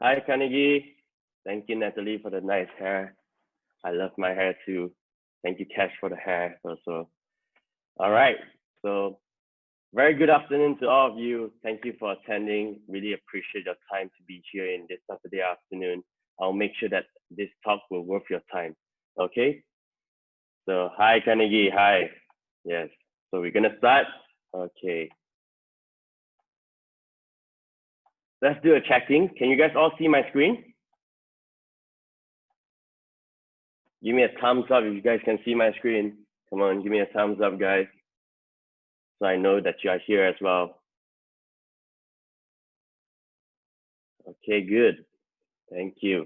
Hi, Carnegie. Thank you, Natalie, for the nice hair. I love my hair too. Thank you, Cash, for the hair also. All right. So, very good afternoon to all of you. Thank you for attending. Really appreciate your time to be here in this Saturday afternoon. I'll make sure that this talk will worth your time. Okay. So, hi, Carnegie. Hi. Yes. So, we're going to start. Okay. Let's do a checking. Can you guys all see my screen? Give me a thumbs up if you guys can see my screen. Come on, give me a thumbs up, guys. So I know that you are here as well. Okay, good. Thank you.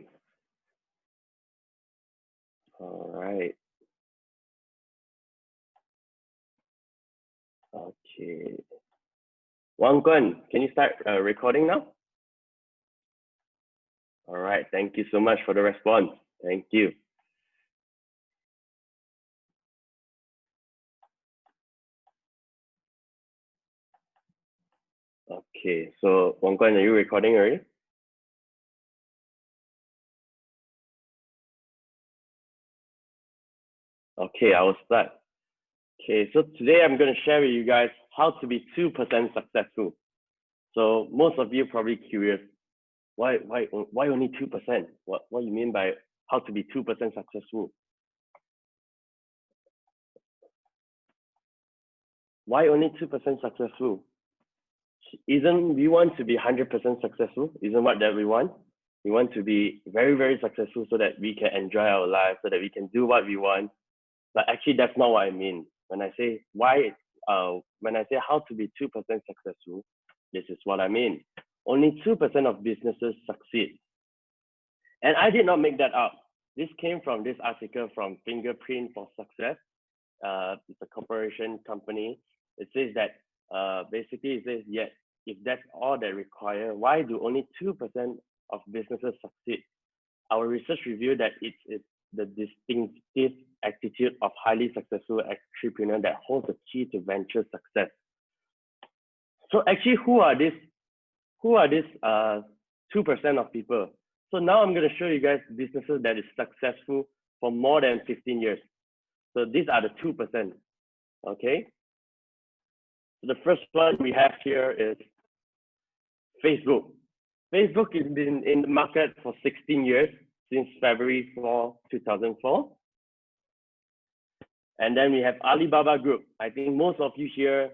All right. Okay. Wang Kun, can you start recording now? All right. Thank you so much for the response. Thank you. Okay. So Wang Kun, are you recording already? Okay, I will start. Okay, so today I'm going to share with you guys how to be 2% successful. So most of you are probably curious, why only 2%? What you mean by how to be 2% successful? Why only 2% successful? Isn't we want to be 100% successful? Isn't what that we want? We want to be very, very successful so that we can enjoy our life, so that we can do what we want. But actually, that's not what I mean. When I say when I say how to be 2% successful, this is what I mean. Only 2% of businesses succeed. And I did not make that up. This came from this article from Fingerprint for Success. It's a corporation company. It says that basically it says, yes, if that's all they require, why do only 2% of businesses succeed? Our research revealed that it's the distinctive attitude of highly successful entrepreneur that holds the key to venture success. So actually, who are these 2% of people? So now I'm going to show you guys businesses that is successful for more than 15 years. So these are the 2%. Okay. So the first one we have here is Facebook. Facebook has been in the market for 16 years, since February 4, 2004. And then we have Alibaba Group. I think most of you here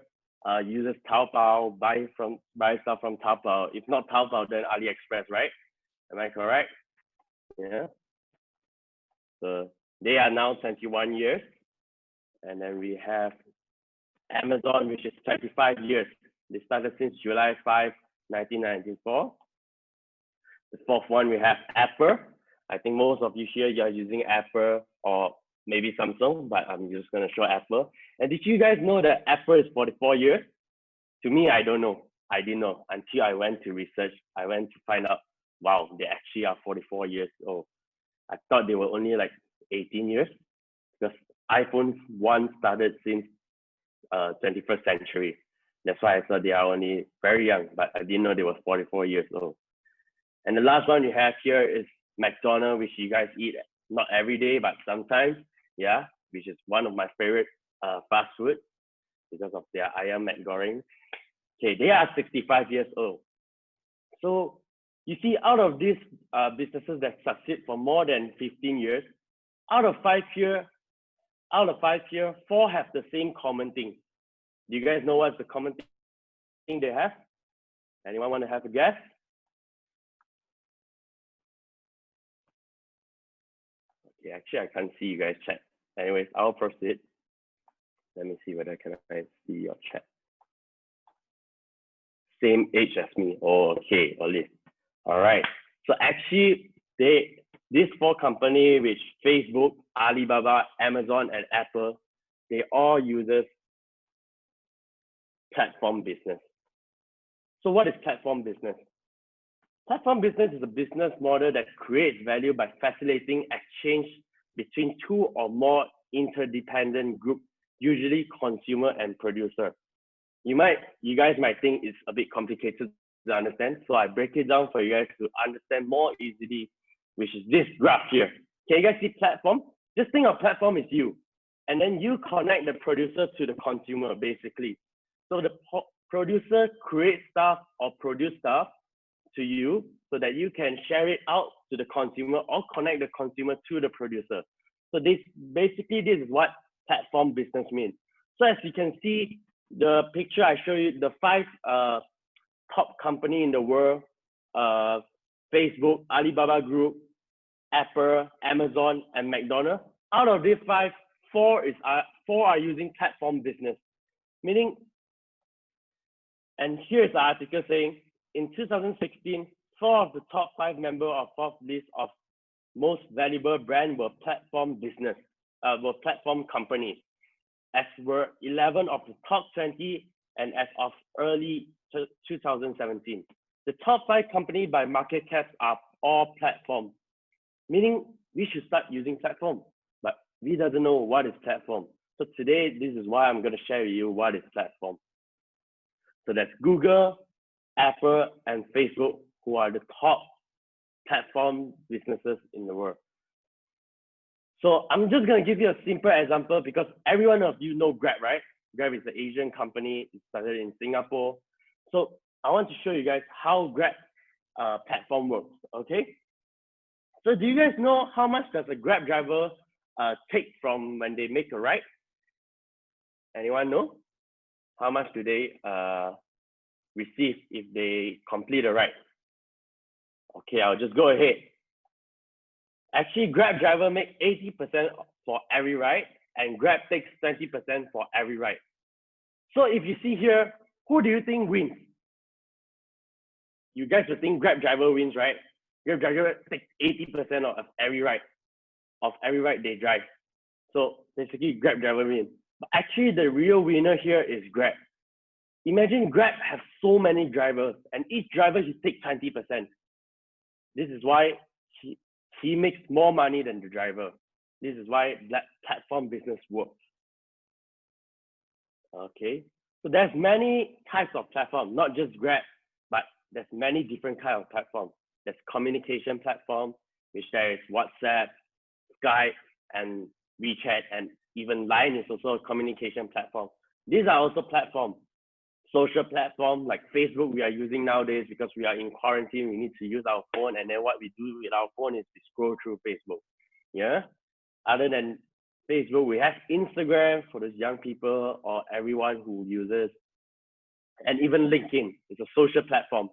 uses Taobao, buy stuff from Taobao. If not Taobao, then AliExpress, right? Am I correct? Yeah. So they are now 21 years. And then we have Amazon, which is 25 years. They started since July 5, 1994. The fourth one, we have Apple. I think most of you here, you're using Apple or maybe Samsung, but I'm just going to show Apple. And did you guys know that Apple is 44 years? To me, I don't know. I didn't know until I went to research. I went to find out, wow, they actually are 44 years old. I thought they were only like 18 years because iPhone 1 started since 21st century. That's why I thought they are only very young, but I didn't know they were 44 years old. And the last one you have here is McDonald's, which you guys eat not every day, but sometimes, yeah, which is one of my favorite fast food because of their ayam McGoreng. Okay, they are 65 years old. So you see, out of these businesses that succeed for more than 15 years, out of five here, 4 have the same common thing. Do you guys know what's the common thing they have? Anyone want to have a guess? Okay, actually, I can't see you guys chat. Anyways, I'll proceed. Let me see whether I can see your chat. Same age as me. Oh, okay, Olive. All right. So actually, these 4 companies, which Facebook, Alibaba, Amazon, and Apple, they all uses platform business. So what is platform business? Platform business is a business model that creates value by facilitating exchange between 2 or more interdependent groups, usually consumer and producer. You guys might think it's a bit complicated to understand. So I break it down for you guys to understand more easily, which is this graph here. Can you guys see platform? Just think of platform is you. And then you connect the producer to the consumer, basically. So the producer creates stuff or produce stuff to you so that you can share it out to the consumer or connect the consumer to the producer. So this is what platform business means. So as you can see, the picture I show you, the 5 top company in the world, Facebook, Alibaba Group, Apple, Amazon, and McDonald's. Out of these 5, 4 are using platform business, meaning, and here's the article saying, in 2016, 4 of the top 5 members of Forbes list of most valuable brand were platform business, were platform companies, as were 11 of the top 20, and as of early 2017. The top 5 companies by market cap are all platform, meaning we should start using platform, but we doesn't know what is platform. So today, this is why I'm going to share with you what is platform. So that's Google, Apple, and Facebook, who are the top platform businesses in the world. So I'm just going to give you a simple example because every one of you know Grab, right? Grab is an Asian company. It started in Singapore. So I want to show you guys how Grab platform works, okay? So do you guys know how much does a Grab driver take from when they make a ride? Anyone know? How much do they receive if they complete a ride? Okay, I'll just go ahead. Actually, Grab driver make 80% for every ride, and Grab takes 20% for every ride. So if you see here, who do you think wins? You guys would think Grab driver wins, right? Grab driver takes 80% of every ride they drive. So basically, Grab driver wins. But actually, the real winner here is Grab. Imagine Grab has so many drivers, and each driver he takes 20%. This is why he makes more money than the driver. This is why that platform business works. Okay, so there's many types of platform, not just Grab, but there's many different kinds of platforms. There's communication platform, which there is WhatsApp, Skype, and WeChat, and even Line is also a communication platform. These are also platforms. Social platform like Facebook we are using nowadays because we are in quarantine. We need to use our phone, and then what we do with our phone is we scroll through Facebook. Yeah. Other than Facebook, we have Instagram for those young people or everyone who uses, and even LinkedIn is a social platform.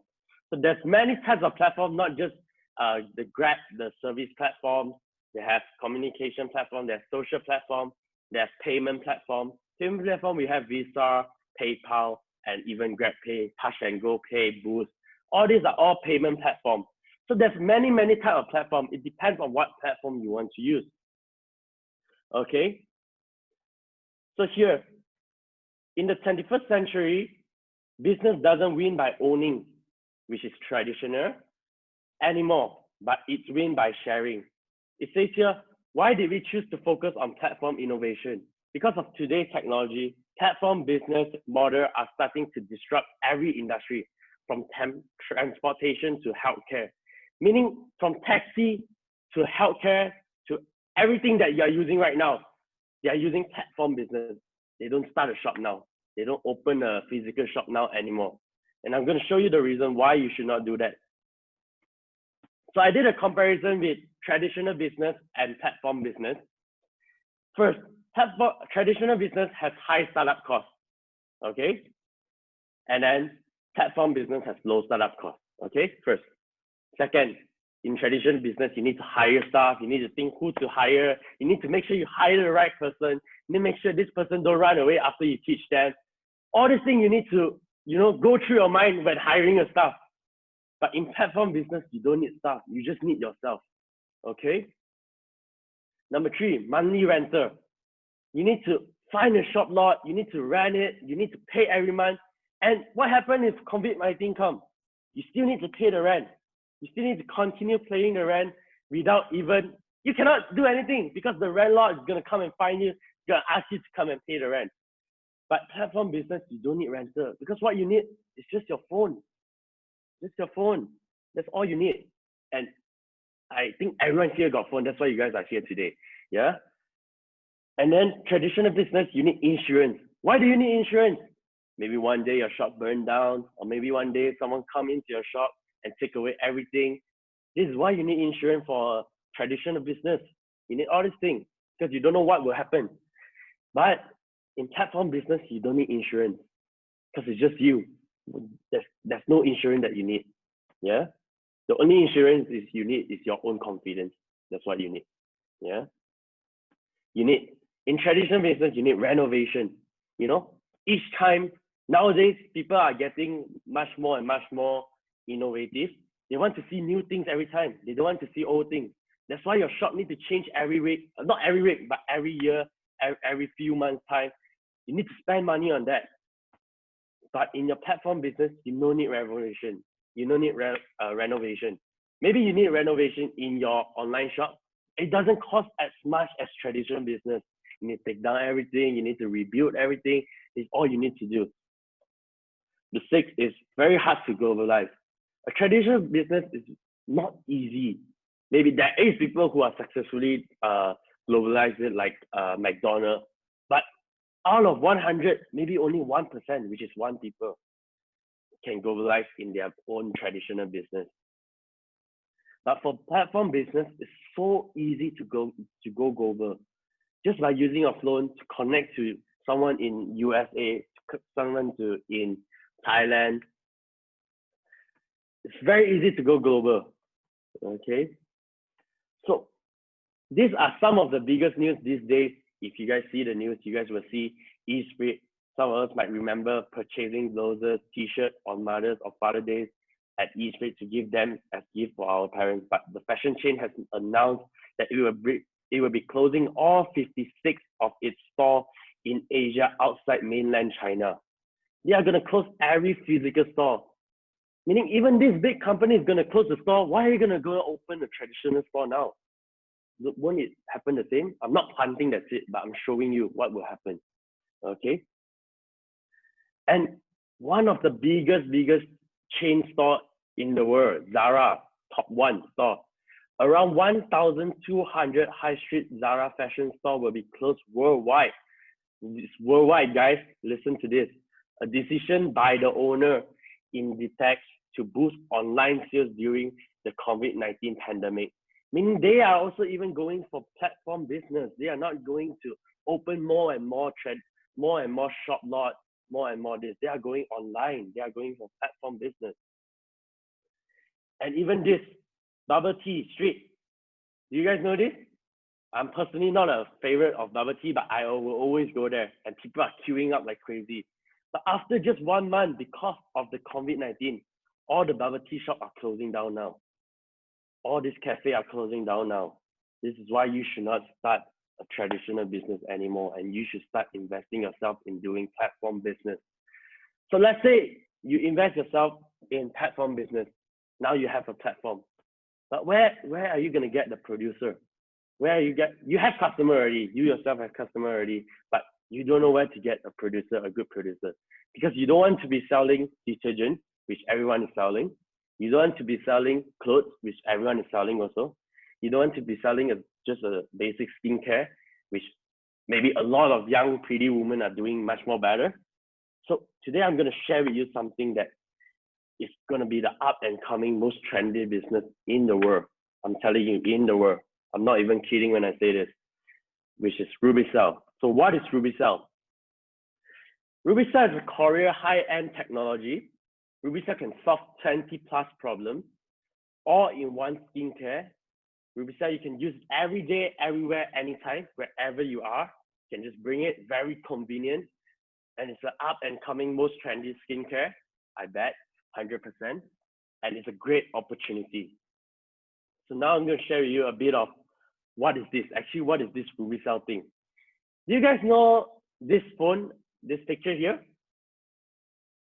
So there's many types of platforms, not just the Grab, the service platform. They have communication platform. There's social platform. There's payment platform. Payment platform we have Visa, PayPal, and even GrabPay, Touch and Go Pay, Boost. All these are all payment platforms. So there's many types of platform. It depends on what platform you want to use. Okay. So here, in the 21st century, business doesn't win by owning, which is traditional, anymore, but it's win by sharing. It says here, why did we choose to focus on platform innovation? Because of today's technology, platform business models are starting to disrupt every industry, from transportation to healthcare. Meaning from taxi to healthcare to everything that you are using right now, they are using platform business. They don't start a shop now. They don't open a physical shop now anymore. And I'm going to show you the reason why you should not do that. So I did a comparison with traditional business and platform business. First, traditional business has high startup costs, okay? And then platform business has low startup costs, okay? First. Second, in traditional business, you need to hire staff. You need to think who to hire. You need to make sure you hire the right person. You need to make sure this person don't run away after you teach them. All these things you need to, go through your mind when hiring a staff. But in platform business, you don't need staff. You just need yourself, okay? Number 3, monthly rental. You need to find a shop lot. You need to rent it. You need to pay every month. And what happens if COVID-19 comes? You still need to pay the rent. You still need to continue paying the rent without even, you cannot do anything because the rent lot is going to come and find you. Going to ask you to come and pay the rent. But platform business, you don't need rental because what you need is just your phone. Just your phone. That's all you need. And I think everyone here got phone. That's why you guys are here today. Yeah. And then traditional business, you need insurance. Why do you need insurance? Maybe one day your shop burned down, or maybe one day someone come into your shop and take away everything. This is why you need insurance for a traditional business. You need all these things because you don't know what will happen. But in platform business, you don't need insurance because it's just you. There's no insurance that you need. Yeah. The only insurance is you need is your own confidence. That's what you need. Yeah. You need in traditional business, you need renovation. You know, each time nowadays people are getting much more and much more innovative. They want to see new things every time. They don't want to see old things. That's why your shop needs to change every week, not every week, but every year, every few months time. You need to spend money on that. But in your platform business, you don't need renovation. You don't need renovation. Maybe you need renovation in your online shop. It doesn't cost as much as traditional business. You need to take down everything. You need to rebuild everything. It's all you need to do. The sixth is very hard to globalize. A traditional business is not easy. Maybe there is people who are successfully globalized it like McDonald's, but out of 100, maybe only 1%, which is one people, can globalize in their own traditional business. But for platform business, it's so easy to go global. Just by using a phone to connect to someone in USA, someone in Thailand. It's very easy to go global. Okay. So these are some of the biggest news these days. If you guys see the news, you guys will see Eastbridge. Some of us might remember purchasing those t-shirts on Mother's or Father's Day at Eastbridge to give them as gift for our parents. But the fashion chain has announced that it will be closing all 56 of its stores in Asia outside mainland China. They are going to close every physical store. Meaning even this big company is going to close the store. Why are you going to go open a traditional store now? Won't it happen the same? I'm not hunting, that's it, but I'm showing you what will happen. Okay. And one of the biggest chain store in the world, Zara, top one store. Around 1,200 high street Zara fashion store will be closed worldwide. It's worldwide, guys. Listen to this. A decision by the owner in the text to boost online sales during the COVID-19 pandemic. Meaning they are also even going for platform business. They are not going to open more and more shop lots, more and more this. They are going online. They are going for platform business. And even this bubble tea street. Do you guys know this? I'm personally not a favorite of bubble tea, but I will always go there and people are queuing up like crazy. But after just 1 month, because of the COVID-19, all the bubble tea shops are closing down now. All these cafes are closing down now. This is why you should not start a traditional business anymore, and you should start investing yourself in doing platform business. So let's say you invest yourself in platform business. Now you have a platform. But where are you going to get the producer? You have customer already. You yourself have customer already, but you don't know where to get a producer, a good producer, because you don't want to be selling detergent, which everyone is selling. You don't want to be selling clothes, which everyone is selling also. You don't want to be selling just a basic skincare, which maybe a lot of young, pretty women are doing much more better. So today I'm going to share with you something that is going to be the up and coming most trendy business in the world. I'm telling you, in the world. I'm not even kidding when I say this, which is RubyCell. So what is RubyCell? RubyCell is a Korea high-end technology. RubyCell can solve 20+ problems, all in one skincare. RubyCell you can use every day, everywhere, anytime, wherever you are. You can just bring it, very convenient. And it's an up and coming most trendy skincare, I bet, 100%. And it's a great opportunity. So now I'm going to share with you a bit of what is this? Actually, what is this RubyCell thing? Do you guys know this phone, this picture here?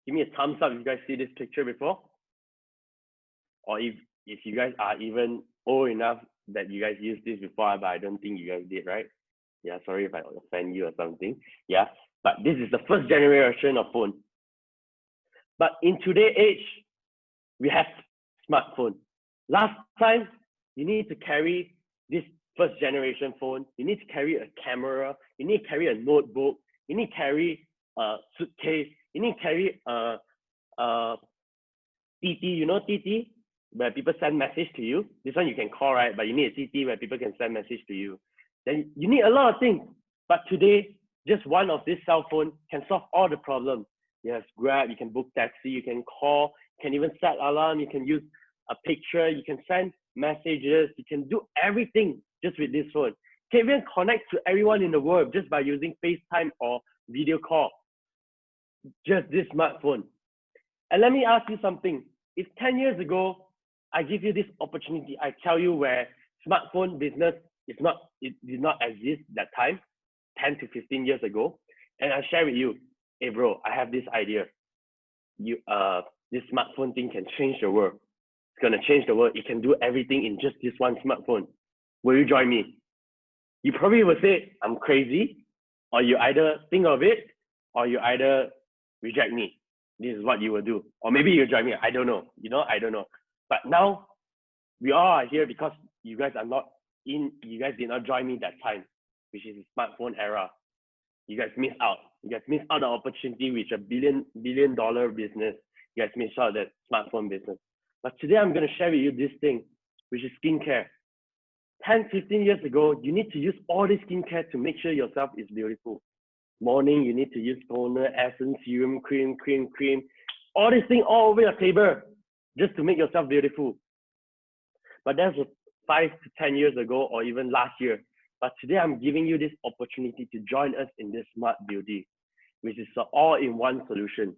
Give me a thumbs up if you guys see this picture before. Or if you guys are even old enough that you guys used this before, but I don't think you guys did, right? Yeah, sorry if I offend you or something. Yeah, but this is the first generation of phone. But in today's age, we have smartphone. Last time, you need to carry this first generation phone. You need to carry a camera. You need to carry a notebook. You need to carry a suitcase. You need to carry a TT. You know TT, where people send message to you. This one you can call, right? But you need a TT where people can send message to you. Then you need a lot of things. But today, just one of this cell phone can solve all the problems. You have Grab, you can book taxi, you can call, you can even set alarm, you can use a picture, you can send messages, you can do everything just with this phone. You can even connect to everyone in the world just by using FaceTime or video call. Just this smartphone. And let me ask you something. If 10 years ago, I give you this opportunity, I tell you where smartphone business it did not exist that time, 10 to 15 years ago, and I share with you, hey bro, I have this idea. This smartphone thing can change the world. It's gonna change the world. It can do everything in just this one smartphone. Will you join me? You probably will say, I'm crazy, or you either think of it, or you either reject me. This is what you will do. Or maybe you join me. I don't know. I don't know. But now we all are here because you guys did not join me that time, which is the smartphone era. You guys missed out. You guys missed out the opportunity with a billion dollar business. You guys missed out that smartphone business. But today I'm going to share with you this thing, which is skincare. 10, 15 years ago, you need to use all this skincare to make sure yourself is beautiful. Morning, you need to use toner, essence, serum, cream. All these things all over your table just to make yourself beautiful. But that was 5 to 10 years ago or even last year. But today I'm giving you this opportunity to join us in this smart beauty, which is an all-in-one solution.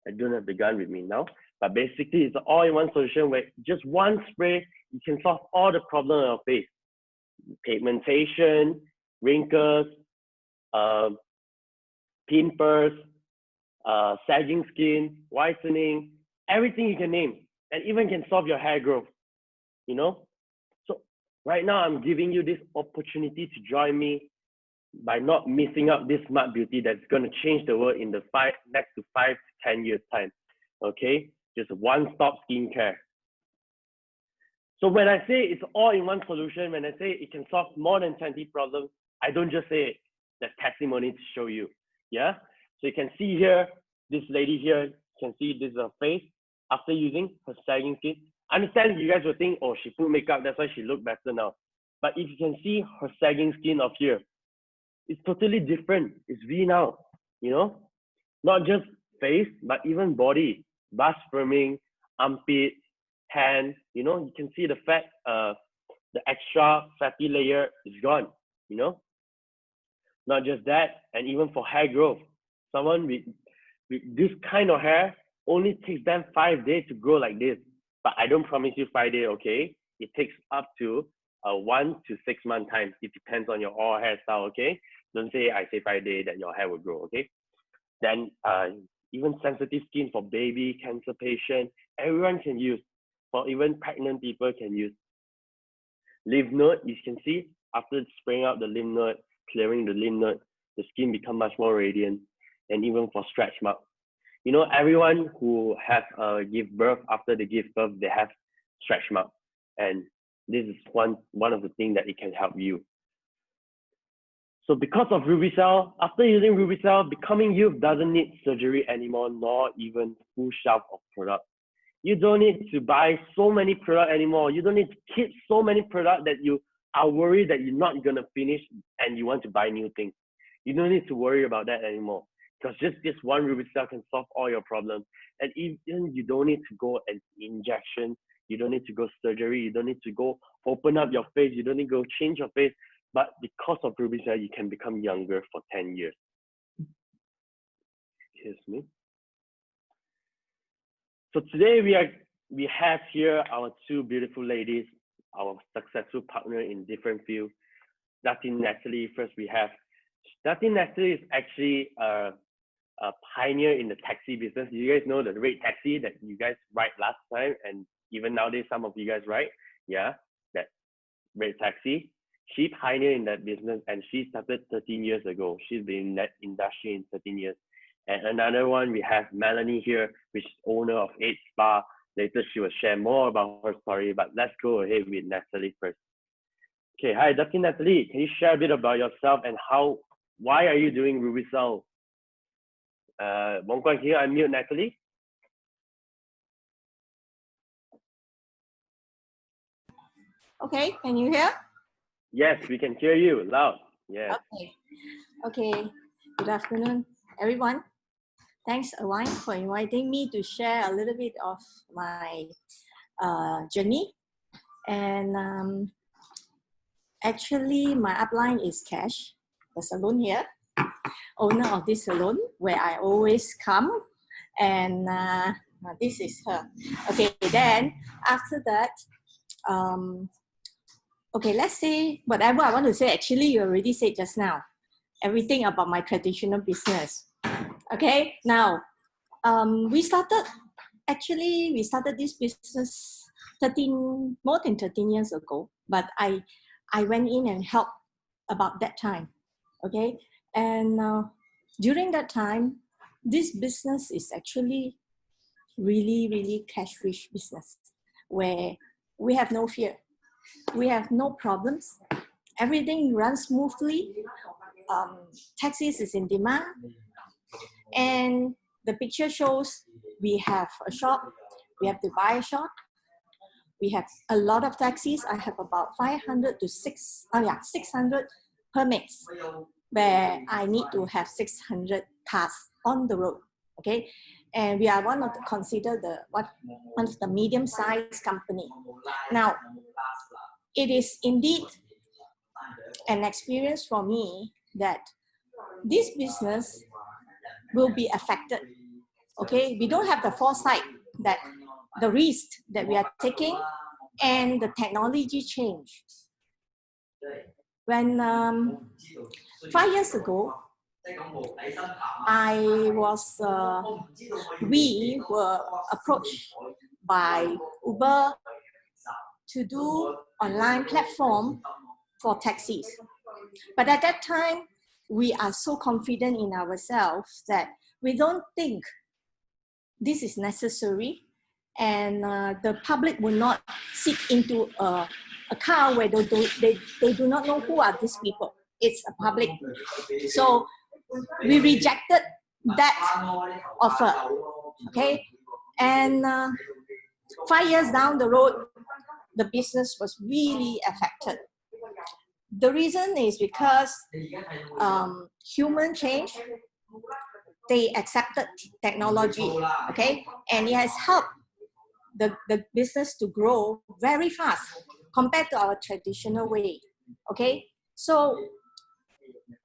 I don't have the gun with me now, but basically it's an all-in-one solution where just one spray, you can solve all the problems on your face. Pigmentation, wrinkles, pimples, sagging skin, whitening, everything you can name, and even can solve your hair growth, So right now I'm giving you this opportunity to join me by not missing out this smart beauty that's going to change the world in the next to 5 to 10 years time. Okay, just one-stop skincare. So when I say it's all-in-one solution, when I say it can solve more than 20 problems, I don't just say it. There's testimony to show you. Yeah. So you can see here, this lady here, you can see this is her face after using her sagging skin. I understand you guys will think, oh, she put makeup, that's why she look better now. But if you can see her sagging skin of here, it's totally different. It's V now, not just face, but even body, bust firming, armpit, hand, you can see the fat, the extra fatty layer is gone, Not just that, and even for hair growth, someone with this kind of hair only takes them 5 days to grow like this. But I don't promise you 5 days, okay? It takes up to 1 to 6 month time. It depends on your all hairstyle, okay? Don't say I say 5 days that your hair will grow, okay? Then even sensitive skin for baby, cancer patient, everyone can use. For even pregnant people can use. Lymph node, you can see after spraying out the lymph node, clearing the lymph node, the skin become much more radiant. And even for stretch mark, everyone who have give birth, after they give birth, they have stretch mark, and this is one of the things that it can help you. So because of Rubicell, after using Rubicell, becoming youth doesn't need surgery anymore, nor even full shelf of product. You don't need to buy so many products anymore. You don't need to keep so many products that you are worried that you're not gonna finish and you want to buy new things. You don't need to worry about that anymore, because just this one Rubicell can solve all your problems. And even you don't need to go an injection, you don't need to go surgery, you don't need to go open up your face, you don't need to go change your face. But because of Rubicell, you can become younger for 10 years. Excuse me. So today we have here our two beautiful ladies, our successful partner in different fields. Dati Natalie, first we have. Dati Natalie is actually a pioneer in the taxi business. You guys know the red taxi that you guys ride last time, and even nowadays some of you guys ride. Yeah, that red taxi. She pioneered in that business, and she started 13 years ago. She's been in that industry in 13 years. And another one, we have Melanie here, which is owner of 8 Spa. Later, she will share more about her story, but let's go ahead with Natalie first. Okay, hi, Dr. Natalie. Can you share a bit about yourself and why are you doing Rubicel? Wong Guan, can you unmute Natalie? Okay, can you hear? Yes, we can hear you loud. Yes. Okay. Good afternoon, everyone. Thanks, Irvine, for inviting me to share a little bit of my journey. And actually, my upline is Cash, the salon here, owner of this salon where I always come. And this is her. Okay, then after that, okay, let's say whatever I want to say. Actually, you already said just now everything about my traditional business. Okay, now we started this business more than 13 years ago, but I went in and helped about that time. Okay, and during that time, this business is actually really cash rich business where we have no fear, we have no problems, everything runs smoothly. Taxis is in demand, and the picture shows we have a shop, we have to buy a shop, we have a lot of taxis. I have about 500 to 600 permits where I need to have 600 cars on the road. Okay, and we are one of the medium-sized company. Now, it is indeed an experience for me that this business will be affected. Okay, we don't have the foresight that the risk that we are taking and the technology change. When 5 years ago, we were approached by Uber to do online platform for taxis. But at that time, we are so confident in ourselves that we don't think this is necessary, and the public will not sit into a car where they do not know who are these people. It's a public. So we rejected that offer. Okay, and 5 years down the road, the business was really affected. The reason is because human change, they accepted technology, okay? And it has helped the business to grow very fast compared to our traditional way, okay? So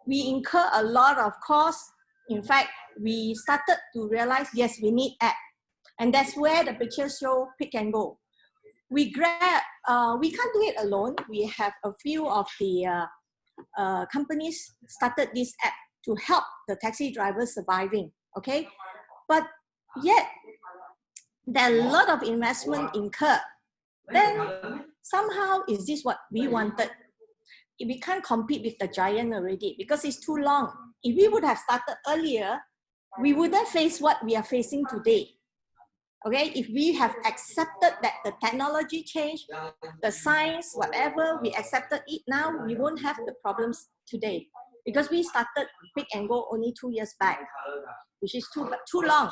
we incur a lot of costs. In fact, we started to realize, yes, we need app. And that's where the pictures show pick and go. We can't do it alone. We have a few of the companies started this app to help the taxi drivers surviving, okay? But yet, there are a lot of investment incurred. Then somehow, is this what we wanted? We can't compete with the giant already because it's too long. If we would have started earlier, we wouldn't face what we are facing today. Okay, if we have accepted that the technology change, the science, whatever, we accepted it now, we won't have the problems today. Because we started pick and go only 2 years back, which is too long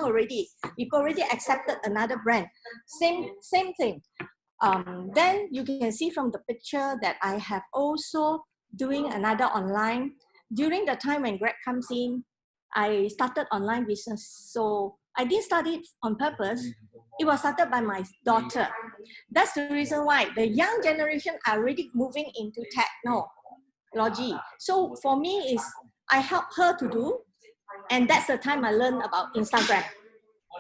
already. People already accepted another brand. Same thing. Then you can see from the picture that I have also doing another online. During the time when Grab comes in, I started online business. So I didn't start it on purpose. It was started by my daughter. That's the reason why the young generation are already moving into technology. So for me, I help her to do, and that's the time I learned about Instagram,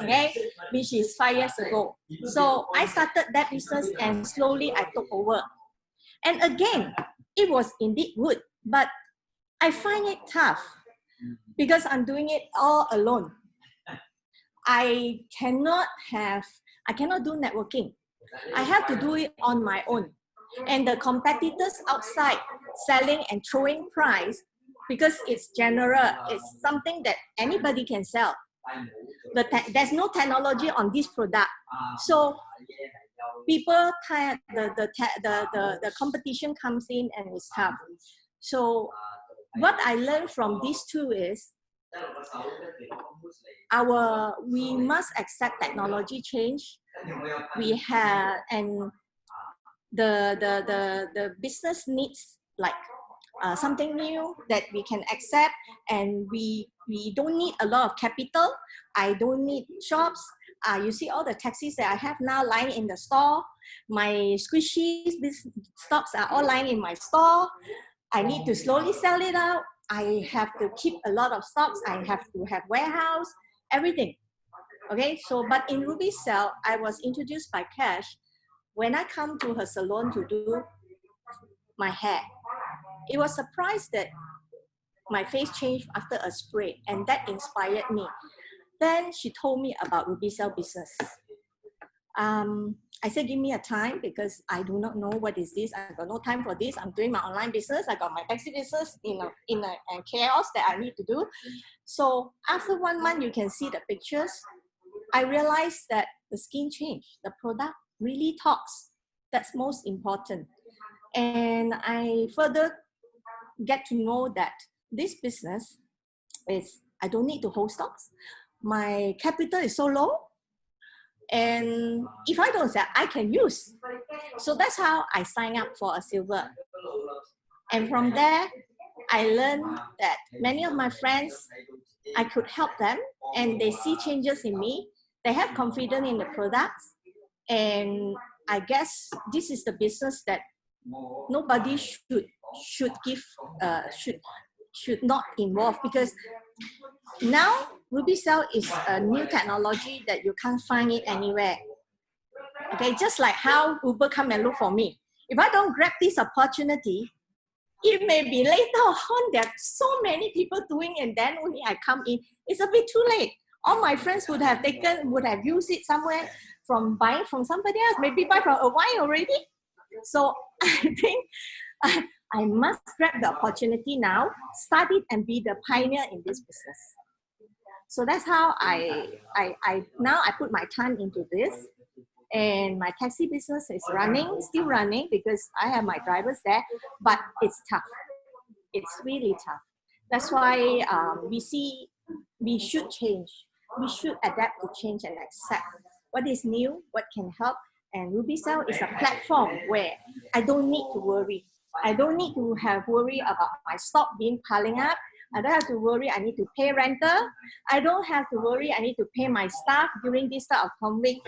okay, which is 5 years ago. So I started that business and slowly I took over. And again, it was indeed good, but I find it tough because I'm doing it all alone. I cannot do networking. I have to do it on my own. And the competitors outside selling and throwing price, because it's general, it's something that anybody can sell. there's no technology on this product. So people the competition comes in and it's tough. So what I learned from these two is we must accept technology change. We have, and the business needs like something new that we can accept, and we don't need a lot of capital. I don't need shops. You see all the taxis that I have now lying in the store. My squishy stocks are all lying in my store. I need to slowly sell it out. I have to keep a lot of stocks. I have to have warehouse, everything. Okay, so but in Ruby Cell, I was introduced by Cash when I come to her salon to do my hair. It was surprised that my face changed after a spray, and that inspired me. Then she told me about Ruby Cell business. I said, give me a time because I do not know what is this. I got no time for this. I'm doing my online business. I got my taxi business in a chaos that I need to do. So after 1 month, you can see the pictures. I realized that the skin changed. The product really talks. That's most important. And I further get to know that this business is, I don't need to hold stocks. My capital is so low. And if I don't sell, I can use. So that's how I sign up for a silver. And from there, I learned that many of my friends, I could help them and they see changes in me. They have confidence in the products. And I guess this is the business that nobody should not involve, because now Ruby Cell is a new technology that you can't find it anywhere. Okay, just like how Uber come and look for me. If I don't grab this opportunity, it may be later on that so many people doing, and then only I come in. It's a bit too late. All my friends would have used it somewhere, from buying from somebody else, maybe buy from Irvine already. So I think I must grab the opportunity now, start it, and be the pioneer in this business. So that's how now I put my time into this, and my taxi business is still running because I have my drivers there, but it's tough. It's really tough. That's why we should change. We should adapt to change and accept what is new, what can help. And Ruby Cell is a platform where I don't need to worry. I don't need to have worry about my stock being piling up. I don't have to worry I need to pay rental. I don't have to worry I need to pay my staff during this type of COVID,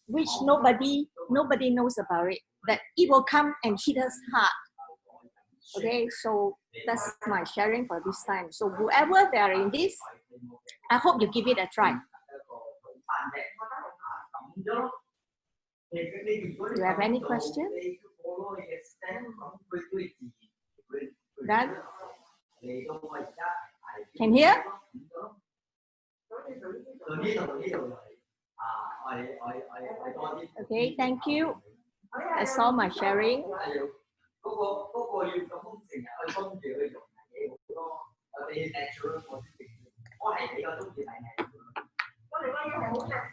which nobody knows about it, that it will come and hit us hard. Okay, so that's my sharing for this time. So whoever they are in this, I hope you give it a try. Do you have any question? Done? Can hear? Okay, thank you. That's all my sharing.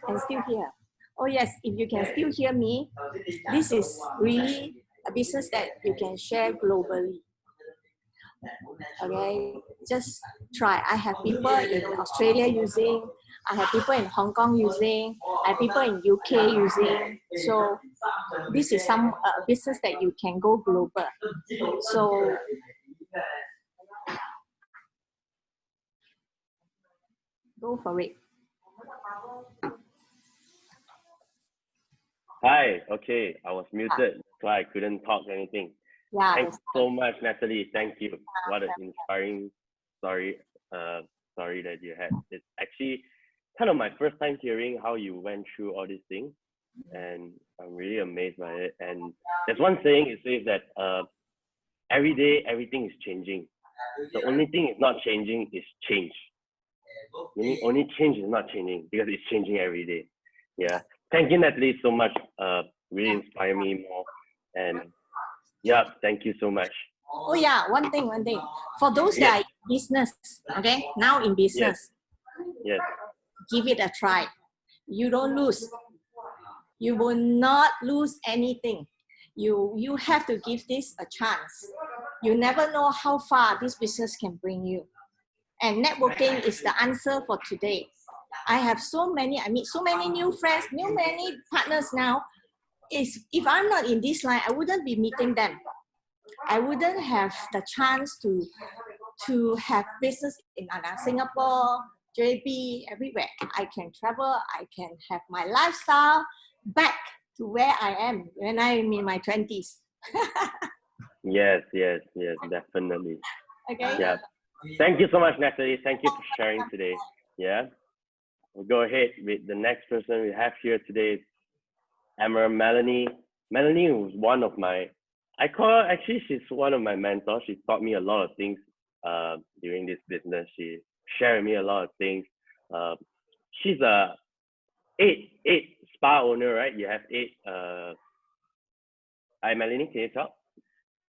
And still here. Oh yes, if you can still hear me, this is really a business that you can share globally. Okay, just try. I have people in Australia using, I have people in Hong Kong using, I have people in UK using. So this is some business that you can go global. So go for it. Hi, okay, I was muted, so I couldn't talk anything. Yeah. Thanks so much, Natalie. Thank you. What an inspiring story that you had. It's actually kind of my first time hearing how you went through all these things, and I'm really amazed by it. And there's one saying, it says that every day everything is changing. The only thing is not changing is change. Meaning only change is not changing because it's changing every day. Yeah. Thank you, Natalie, so much. Really inspire me more. And yeah, thank you so much. Oh yeah, one thing. For those that are in business, okay, now in business, yes. give it a try. You don't lose. You will not lose anything. You have to give this a chance. You never know how far this business can bring you. And networking is the answer for today. I have I meet so many new friends, many partners now. If I'm not in this line, I wouldn't be meeting them. I wouldn't have the chance to have business in Singapore, JB, everywhere. I can travel, I can have my lifestyle back to where I am when I'm in my 20s. Yes, definitely. Okay. Yeah. Thank you so much, Natalie. Thank you for sharing today. Yeah. We'll go ahead with the next person we have here today. Melanie. Melanie was one of my, I call her, actually, she's one of my mentors. She taught me a lot of things during this business. She shared with me a lot of things. She's a eight spa owner, right? You have 8. Hi, Melanie, can you talk?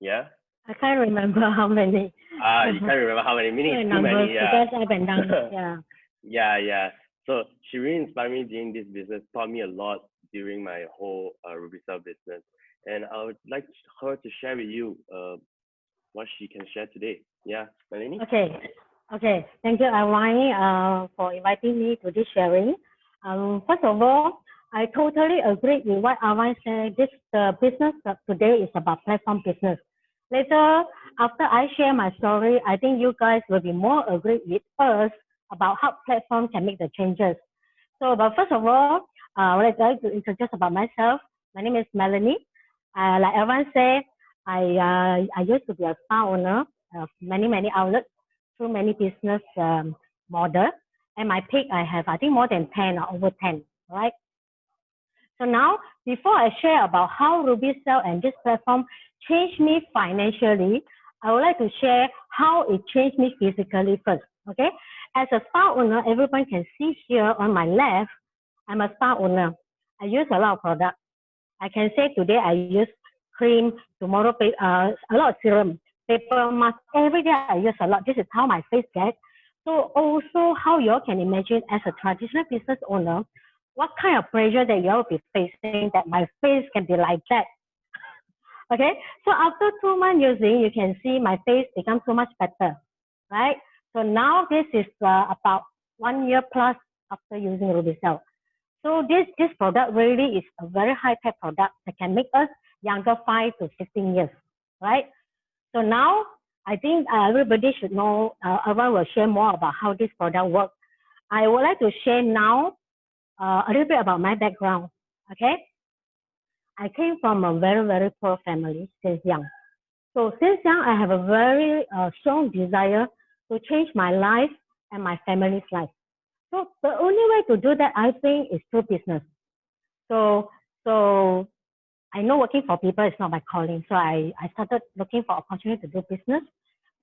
Yeah. I can't remember how many. You can't remember how many? Meaning too many. Yeah. Because up and down. Yeah. Yeah. So she really inspired me during this business, taught me a lot during my whole Ruby Cell business. And I would like her to share with you what she can share today. Yeah, Melanie? Okay. Thank you, Irvine, for inviting me to this sharing. First of all, I totally agree with what Irvine said. The business today is about platform business. Later, after I share my story, I think you guys will be more agreed with us about how platform can make the changes. So, but first of all, I would like to introduce about myself. My name is Melanie. Like Irvine said, I used to be a spa owner of many outlets through many business model. And my peak, I have, I think, more than 10 or over 10, right? So now, before I share about how Ruby Cell and this platform changed me financially, I would like to share how it changed me physically first, okay? As a spa owner, everyone can see here on my left, I'm a spa owner. I use a lot of products. I can say today I use cream, tomorrow a lot of serum, paper mask. Every day I use a lot. This is how my face gets. So also how you all can imagine as a traditional business owner, what kind of pressure that you all will be facing that my face can be like that. Okay, so after 2 months using, you can see my face become so much better, right? So now this is about 1 year plus after using Ruby Cell. So this product really is a very high-tech product that can make us younger 5 to 15 years, right? So now I think everybody should know, Irvine will share more about how this product works. I would like to share now a little bit about my background, okay? I came from a very poor family since young. So since young, I have a very strong desire to change my life and my family's life. So the only way to do that, I think, is through business. So I know working for people is not my calling. So I started looking for opportunity to do business.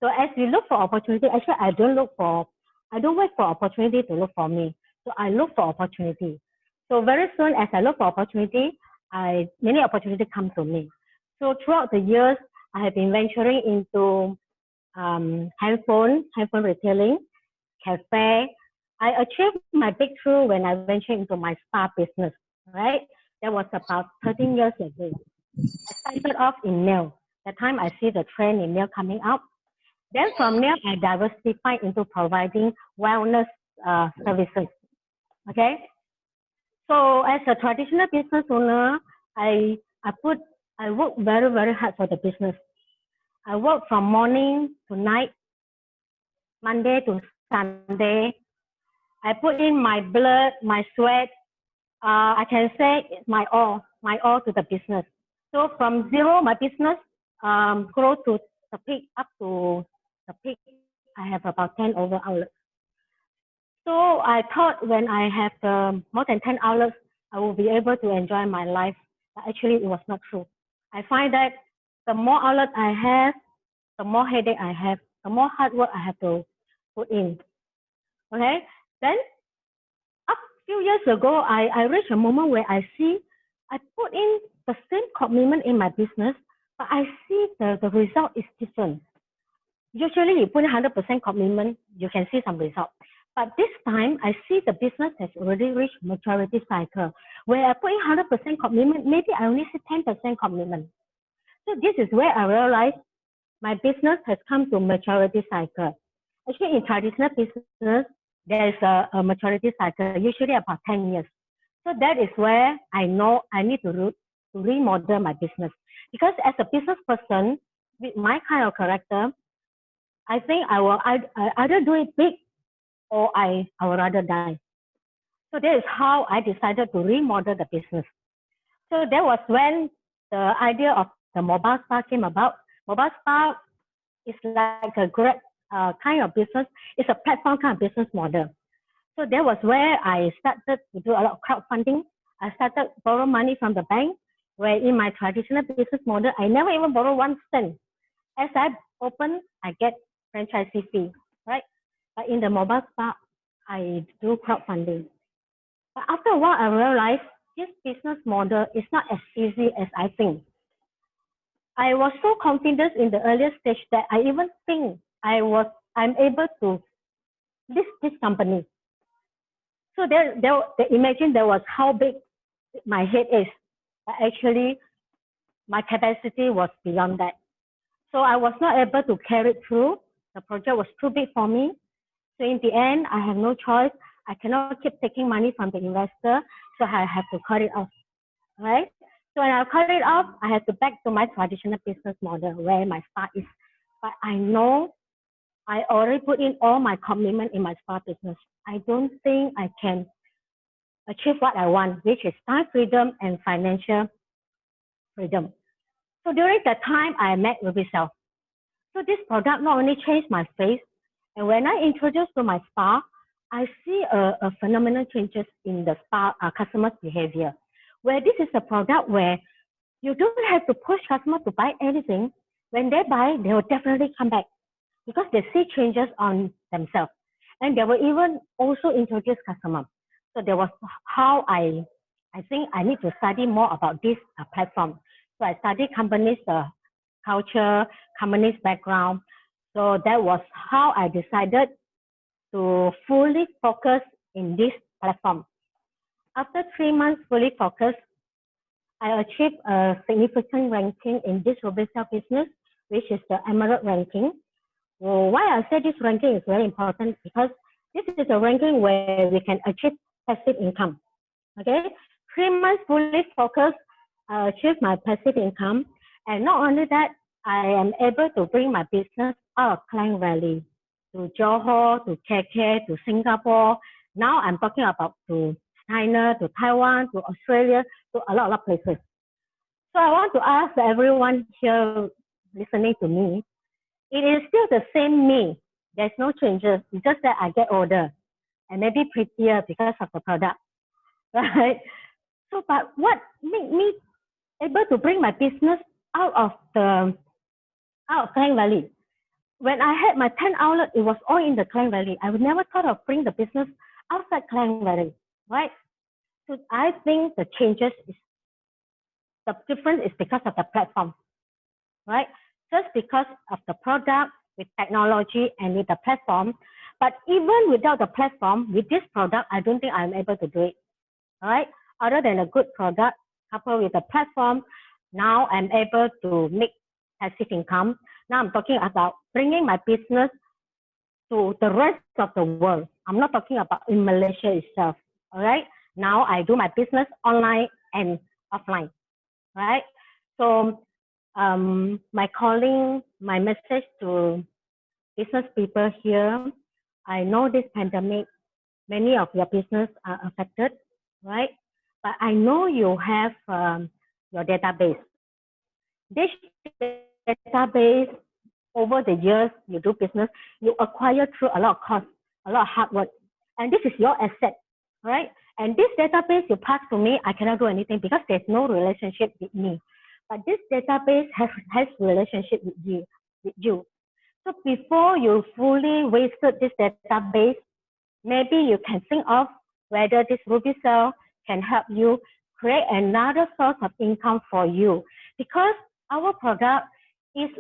So as we look for opportunity, actually I don't wait for opportunity to look for me. So I look for opportunity. So very soon as I look for opportunity, many opportunities come to me. So throughout the years, I have been venturing into handphone retailing, cafe. I achieved my breakthrough when I ventured into my spa business, right? That was about 13 years ago. I started off in nail. That time I see the trend in nail coming up. Then from nail, I diversified into providing wellness services, okay? So as a traditional business owner, I work very hard for the business. I work from morning to night, Monday to Sunday. I put in my blood, my sweat. I can say it's my all to the business. So from zero, my business grow to the peak, up to the peak. I have about 10 over outlets. So I thought when I have more than 10 outlets, I will be able to enjoy my life. But actually, it was not true. I find that the more outlets I have, the more headache I have, the more hard work I have to put in. Okay? Then, a few years ago, I reached a moment where I put in the same commitment in my business, but I see the result is different. Usually, you put 100% commitment, you can see some result. But this time, I see the business has already reached maturity cycle, where I put in 100% commitment, maybe I only see 10% commitment. So this is where I realized my business has come to maturity cycle. Actually, in traditional business, there is a maturity cycle, usually about 10 years. So that is where I know I need to remodel my business. Because as a business person, with my kind of character, I think I will either do it big or I would rather die. So that is how I decided to remodel the business. So that was when the idea of the mobile spa came about. Mobile spa is like a great kind of business. It's a platform kind of business model. So that was where I started to do a lot of crowdfunding. I started borrow money from the bank, where in my traditional business model, I never even borrow 1 cent. As I open, I get franchisee fee, right? But in the mobile spa, I do crowdfunding. But after a while, I realized this business model is not as easy as I think. I was so confident in the earlier stage that I even think I'm able to list this company. So imagine there was how big my head is. But actually, my capacity was beyond that. So I was not able to carry it through. The project was too big for me. So in the end, I have no choice. I cannot keep taking money from the investor, so I have to cut it off, right? So when I cut it off, I have to back to my traditional business model where my spa is. But I know I already put in all my commitment in my spa business. I don't think I can achieve what I want, which is time freedom and financial freedom. So during that time, I met Rubicel. So this product not only changed my face, and when I introduced to my spa, I see a phenomenal changes in the spa customers' behavior, where this is a product where you don't have to push customers to buy anything. When they buy, they will definitely come back because they see changes on themselves. And they will even also introduce customers. So that was how I think I need to study more about this platform. So I studied companies' culture, company's background. So that was how I decided to fully focus in this platform. After 3 months fully focused, I achieved a significant ranking in this Rubicel business, which is the Emerald ranking. Well, why I say this ranking is very important because this is a ranking where we can achieve passive income. Okay, 3 months fully focused, I achieved my passive income, and not only that, I am able to bring my business out of Klang Valley to Johor, to KK, to Singapore. Now I'm talking about to China, to Taiwan, to Australia, to a lot of places. So I want to ask everyone here listening to me, it is still the same me. There's no changes. It's just that I get older and maybe prettier because of the product, right? So, but what made me able to bring my business out of Klang Valley? When I had my 10 outlet, it was all in the Klang Valley. I would never thought of bring the business outside Klang Valley, right? So I think the difference is because of the platform, right? Just because of the product with technology and with the platform. But even without the platform, with this product, I don't think I'm able to do it, all right? Other than a good product coupled with the platform, now I'm able to make passive income. Now I'm talking about bringing my business to the rest of the world. I'm not talking about in Malaysia itself, all right? Now I do my business online and offline, right? So my calling, my message to business people here, I know this pandemic, many of your business are affected, right? But I know you have your database. This database, over the years you do business, you acquire through a lot of cost, a lot of hard work. And this is your asset, right? And this database you pass to me, I cannot do anything because there's no relationship with me. But this database has relationship with you. So before you fully wasted this database, maybe you can think of whether this Rubicel can help you create another source of income for you. Because our product is,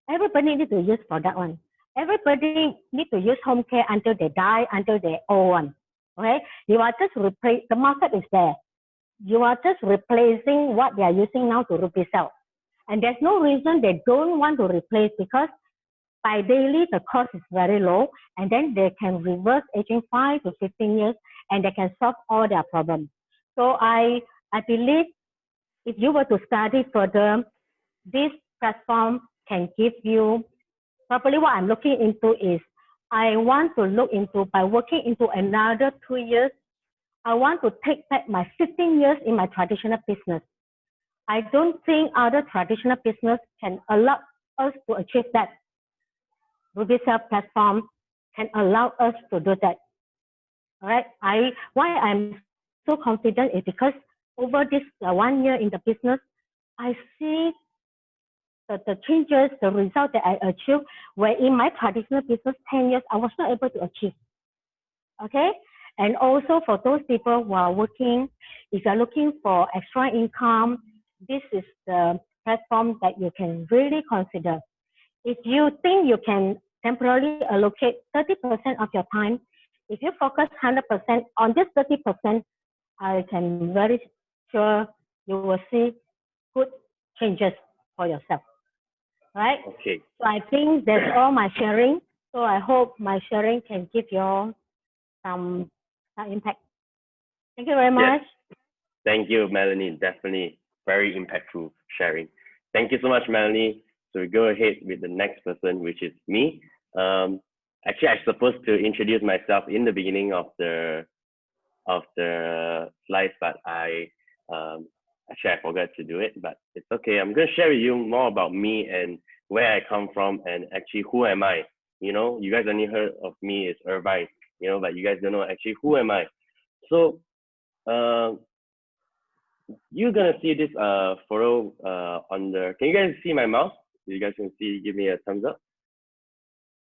everybody needs to use product one. Everybody need to use home care until they die, until they're old. Okay, you are just replace, the market is there. You are just replacing what they are using now to resell. And there's no reason they don't want to replace, because by daily the cost is very low, and then they can reverse aging 5 to 15 years, and they can solve all their problems. So I believe if you were to study further, this platform can give you, probably what I'm looking into is, I want to look into, by working into another 2 years, I want to take back my 15 years in my traditional business. I don't think other traditional business can allow us to achieve that. RubyCell platform can allow us to do that. All right. Why I'm so confident is because over this 1 year in the business, I see the changes, the result that I achieved, where in my traditional business 10 years, I was not able to achieve. Okay. And also for those people who are working, if you're looking for extra income, this is the platform that you can really consider. If you think you can temporarily allocate 30% of your time, if you focus 100% on this 30%, I can very sure you will see good changes for yourself. Right? Okay. So I think that's all my sharing. So I hope my sharing can give you all some impact. Thank you very much. Yes. Thank you, Melanie. Definitely very impactful sharing. Thank you so much, Melanie. So we go ahead with the next person, which is me. Actually, I'm supposed to introduce myself in the beginning of the slides, but actually I forgot to do it, but it's okay. I'm going to share with you more about me and where I come from, and actually who am I. You know, you guys only heard of me as Irvine, you know, but you guys don't know actually who am I. So you're gonna see this photo on the, can you guys see my mouse? You guys can see, give me a thumbs up.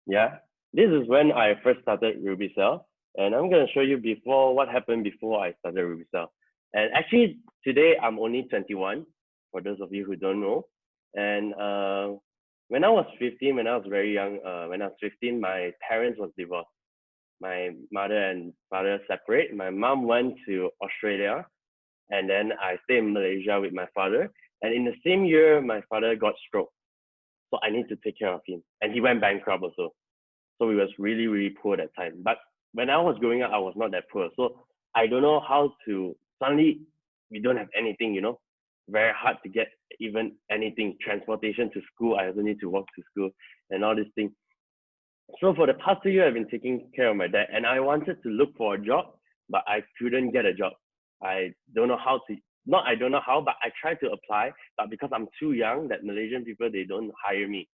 Yeah, this is when I first started RubyCell, and I'm gonna show you before what happened before I started RubyCell. And actually today I'm only 21, for those of you who don't know. And when I was 15, when I was very young, when I was 15, my parents was divorced. My mother and father separate. My mom went to Australia, and then I stayed in Malaysia with my father. And in the same year, my father got stroke. So I need to take care of him. And he went bankrupt also. So we was really, really poor that time. But when I was growing up, I was not that poor. So I don't know how to, suddenly we don't have anything, you know, very hard to get even anything, transportation to school. I also need to walk to school and all these things. So for the past 2 years, I've been taking care of my dad, and I wanted to look for a job, but I couldn't get a job. I don't know how to, not I don't know how, but I tried to apply, but because I'm too young, that Malaysian people, they don't hire me.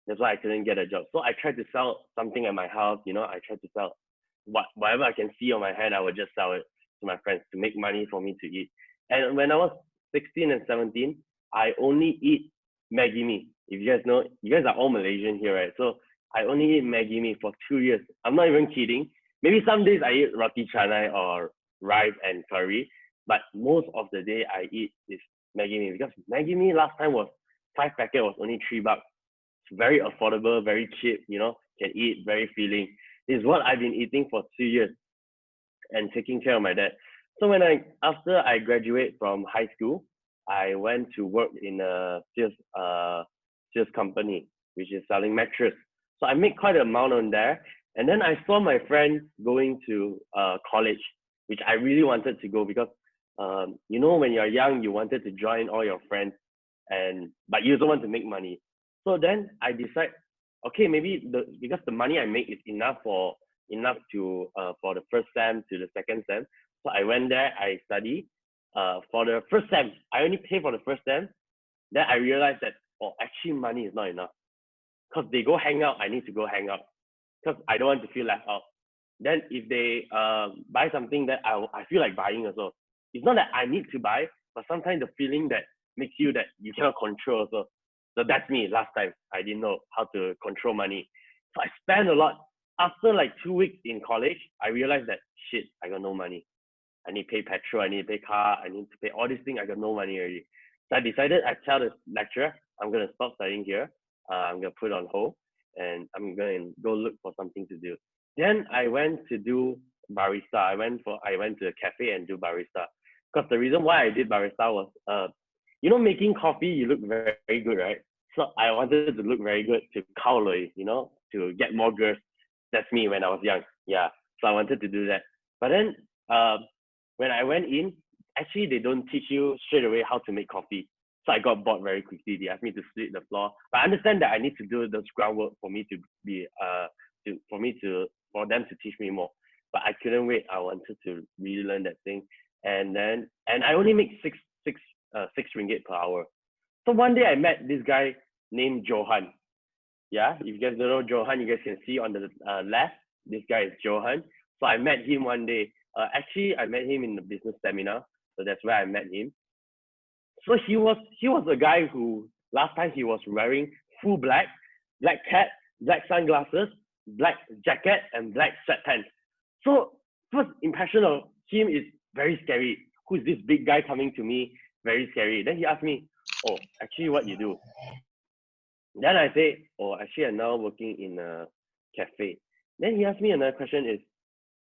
That's why I couldn't get a job. So I tried to sell something at my house, you know, I tried to sell whatever I can see on my hand, I would just sell it to my friends to make money for me to eat. And when I was 16 and 17, I only eat Maggi mee. If you guys know, you guys are all Malaysian here, right? So I only eat Maggi mee for 2 years. I'm not even kidding. Maybe some days I eat roti canai or rice and curry, but most of the day I eat is Maggi mee, because Maggi mee last time was 5 packet was only $3. It's very affordable, very cheap, you know, can eat, very filling. This is what I've been eating for 2 years and taking care of my dad. So after I graduate from high school, I went to work in a sales company, which is selling mattress. So I made quite an amount on there. And then I saw my friend going to college, which I really wanted to go, because you know, when you're young, you wanted to join all your friends, but you also want to make money. So then I decide, okay, maybe because the money I make is enough to for the first sem to the second sem. So I went there, I study for the first sem. I only pay for the first sem. Then I realized that, oh, actually money is not enough, because they go hang out, I need to go hang out, because I don't want to feel left out. Then if they buy something that I feel like buying also, it's not that I need to buy, but sometimes the feeling that makes you that you cannot control also. So that's me last time. I didn't know how to control money. So I spent a lot. After like 2 weeks in college, I realized that, shit, I got no money. I need to pay petrol, I need to pay car, I need to pay all these things. I got no money already. So I decided, I tell the lecturer, I'm going to stop studying here. I'm going to put it on hold. and I'm going to go look for something to do. Then I went to do barista. I went to a cafe and do barista. Because the reason why I did barista was, making coffee, you look very, very good, right? So I wanted to look very good to kaoloi, to get more girls. That's me when I was young. Yeah. So I wanted to do that. But then when I went in, actually they don't teach you straight away how to make coffee. So I got bored very quickly. They asked me to sweep the floor. But I understand that I need to do those groundwork for me to be for them to teach me more. But I couldn't wait. I wanted to really learn that thing. And I only make six ringgit per hour. So one day I met this guy named Johan. Yeah, if you guys don't know Johan, you guys can see on the left. This guy is Johan. So I met him one day. Actually, I met him in the business seminar. So that's where I met him. So he was a guy who last time he was wearing full black cap, black sunglasses, black jacket, and black sweatpants. So first impression of him is very scary. Who's this big guy coming to me? Very scary. Then he asked me, "Oh, actually, what you do?" Then I say, "Oh, actually, I'm now working in a cafe." Then he asked me another question is,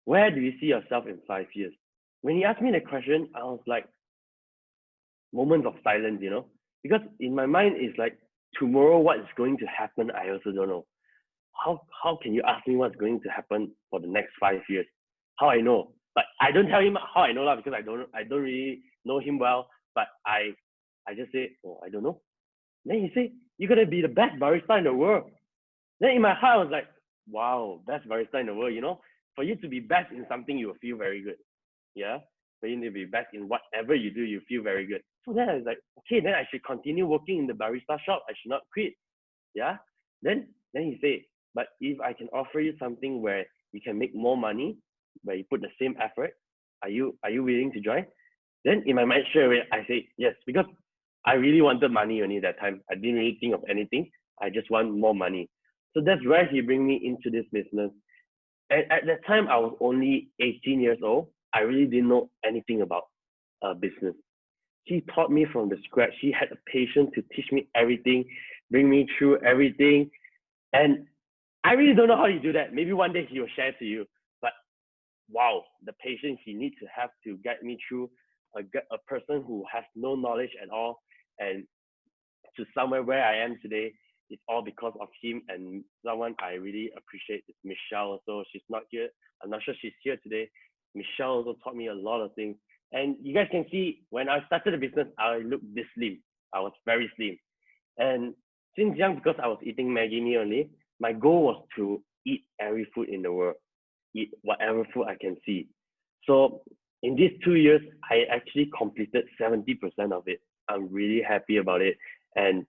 "Where do you see yourself in 5 years?" When he asked me the question, I was like, moments of silence, because in my mind it's like, tomorrow what is going to happen, I also don't know. How can you ask me what's going to happen for the next 5 years? How I know? But I don't tell him how I know that, because I don't really know him well. But I just say, "Oh, I don't know." Then he say, "You're gonna be the best barista in the world." Then in my heart I was like, wow, best barista in the world, for you to be best in something, you will feel very good. Yeah, for you to be best in whatever you do, you feel very good. So then I was like, okay, then I should continue working in the barista shop. I should not quit. Yeah. Then he said, "But if I can offer you something where you can make more money, where you put the same effort, are you willing to join?" Then in my mind straight away, I say yes, because I really wanted money only that time. I didn't really think of anything. I just want more money. So that's where he bring me into this business. And at that time, I was only 18 years old. I really didn't know anything about business. He taught me from the scratch. He had the patience to teach me everything, bring me through everything. And I really don't know how you do that. Maybe one day he will share to you. But wow, the patience he needs to have to guide me through a person who has no knowledge at all, and to somewhere where I am today, it's all because of him. And someone I really appreciate is Michelle also. She's not here. I'm not sure she's here today. Michelle also taught me a lot of things. And you guys can see when I started the business, I looked this slim. I was very slim. And since young, because I was eating Maggi mee only, my goal was to eat every food in the world, eat whatever food I can see. So in these 2 years, I actually completed 70% of it. I'm really happy about it. And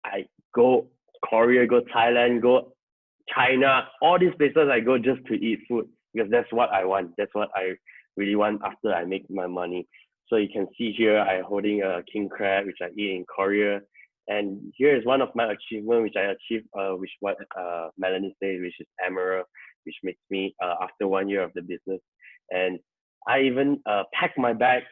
I go Korea, go Thailand, go China, all these places I go just to eat food, because that's what I want. That's what I really want after I make my money. So you can see here, I'm holding a king crab, which I eat in Korea. And here is one of my achievements, which I achieved, which what Melanie said, which is Emerald, which makes me after 1 year of the business. And I even packed my bag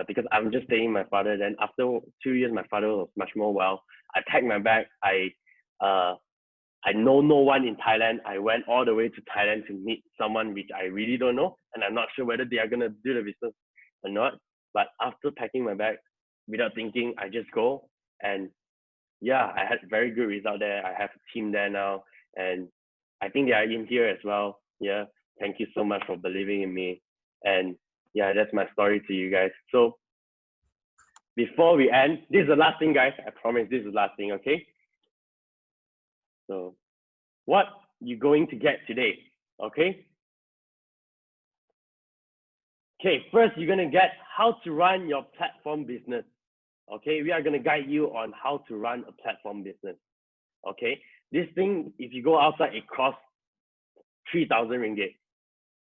because I'm just staying with my father. Then after 2 years, my father was much more well. I packed my bag. I know no one in Thailand. I went all the way to Thailand to meet someone which I really don't know, and I'm not sure whether they are gonna do the business or not. But after packing my bag, without thinking, I just go. And yeah, I had very good result there. I have a team there now, and I think they are in here as well. Yeah, thank you so much for believing in me. And yeah, that's my story to you guys. So before we end, this is the last thing, guys. I promise this is the last thing, okay? So what you going to get today, okay? Okay, first you're gonna get how to run your platform business. Okay, we are gonna guide you on how to run a platform business. Okay, this thing, if you go outside, it costs 3,000 ringgit.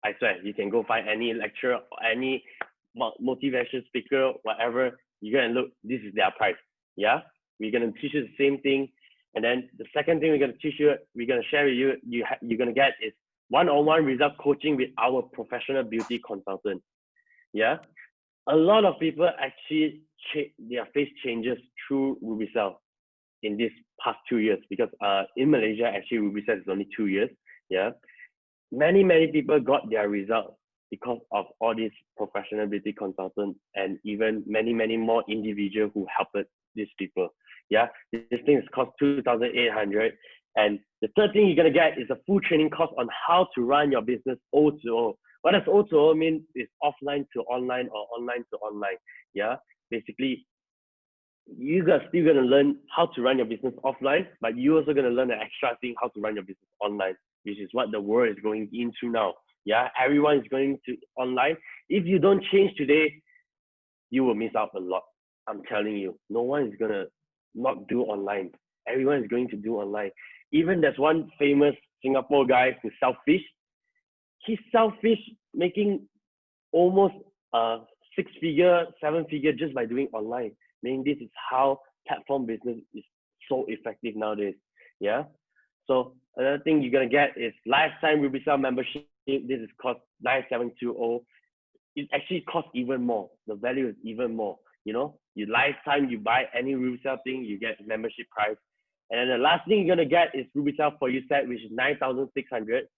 I swear, you can go find any lecturer, any motivation speaker, whatever. You're gonna look, this is their price. Yeah, we're gonna teach you the same thing. And then the second thing we're gonna teach you, we're gonna share with you, you're gonna get is one-on-one result coaching with our professional beauty consultant. Yeah, a lot of people actually their face changes through RubyCell. in this past 2 years, because in Malaysia, actually, Ruby says it's only 2 years. Yeah. Many people got their results because of all these professional beauty consultants and even many more individuals who helped these people. Yeah, this thing is cost 2,800. And the third thing you're gonna get is a full training course on how to run your business O2O. What does O2O mean? Is offline to online or online to online. Yeah, basically, you guys still gonna learn how to run your business offline, but you also gonna learn an extra thing how to run your business online, which is what the world is going into now. Yeah, everyone is going to online. If you don't change today, you will miss out a lot. I'm telling you, no one is gonna not do online. Everyone is going to do online. Even there's one famous Singapore guy who sells fish. He sells fish making almost 6-figure, 7-figure just by doing online. Meaning this is how platform business is so effective nowadays. Yeah. So another thing you're gonna get is lifetime RubyCell membership. This is cost 9,720. It actually costs even more. The value is even more. You know, you lifetime, you buy any RubyCell thing, you get membership price. And then the last thing you're gonna get is RubyCell For You set, which is 9,600,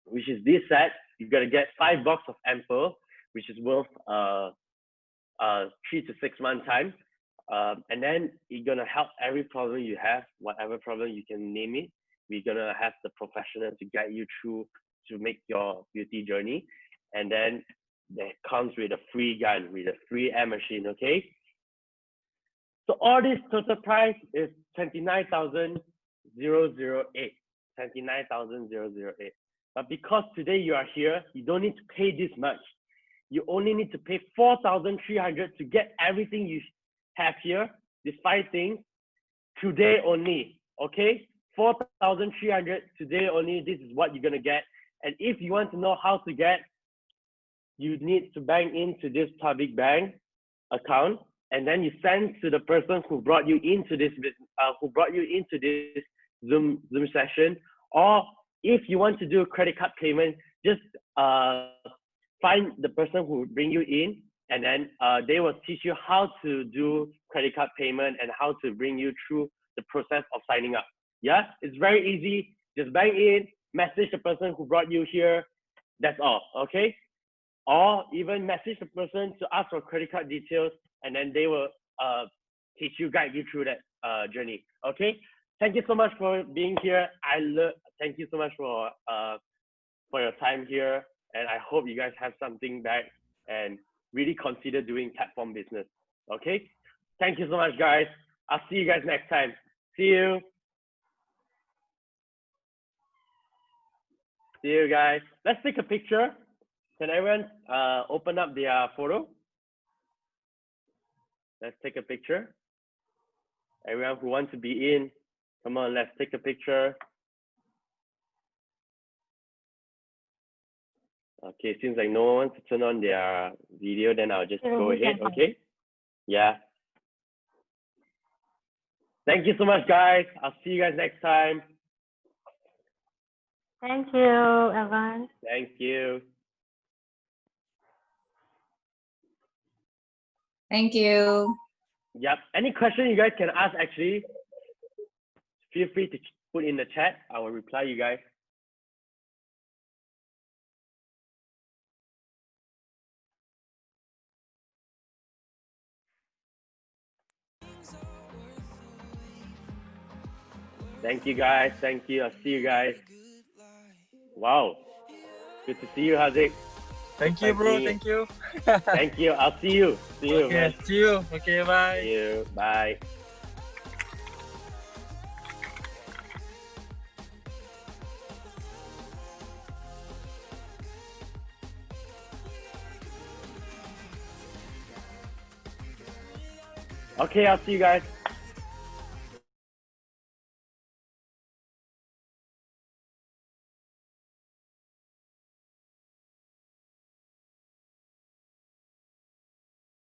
which is this set. You're gonna get 5 box of ample, which is worth 3 to 6 month time. And then you're gonna help every problem you have, whatever problem you can name it. We're gonna have the professional to guide you through to make your beauty journey. And then that comes with a free gun, with a free air machine, okay? So all this total price is 29,008. 29,008. But because today you are here, you don't need to pay this much. You only need to pay 4,300 to get everything you have here, these 5 things, today only, okay? 4,300 today only. This is what you're gonna get. And if you want to know how to get, you need to bank into this public bank account, and then you send to the person who brought you into this Zoom session. Or if you want to do a credit card payment, just find the person who bring you in, and then they will teach you how to do credit card payment and how to bring you through the process of signing up. Yeah, it's very easy. Just bank in, message the person who brought you here. That's all, okay? Or even message the person to ask for credit card details, and then they will teach you, guide you through that journey, okay? Thank you so much for being here. Thank you so much for your time here, and I hope you guys have something back and really consider doing platform business, okay? Thank you so much, guys. I'll see you guys next time. See you. See you guys. Let's take a picture. Can everyone open up their photo? Let's take a picture. Everyone who wants to be in, come on, let's take a picture. Okay, seems like no one wants to turn on their video, then I'll just go ahead, okay? Yeah. Thank you so much, guys. I'll see you guys next time. Thank you, Irvine. Thank you. Thank you. Yep. Any question you guys can ask, actually, feel free to put in the chat. I will reply you guys. Thank you, guys. Thank you. I'll see you guys. Wow. Good to see you, Haziq. Thank you, bro. Thank you. Thank you. I'll see you. See you, Okay, man. see you. Okay, bye. See you. Bye. Okay, I'll see you guys.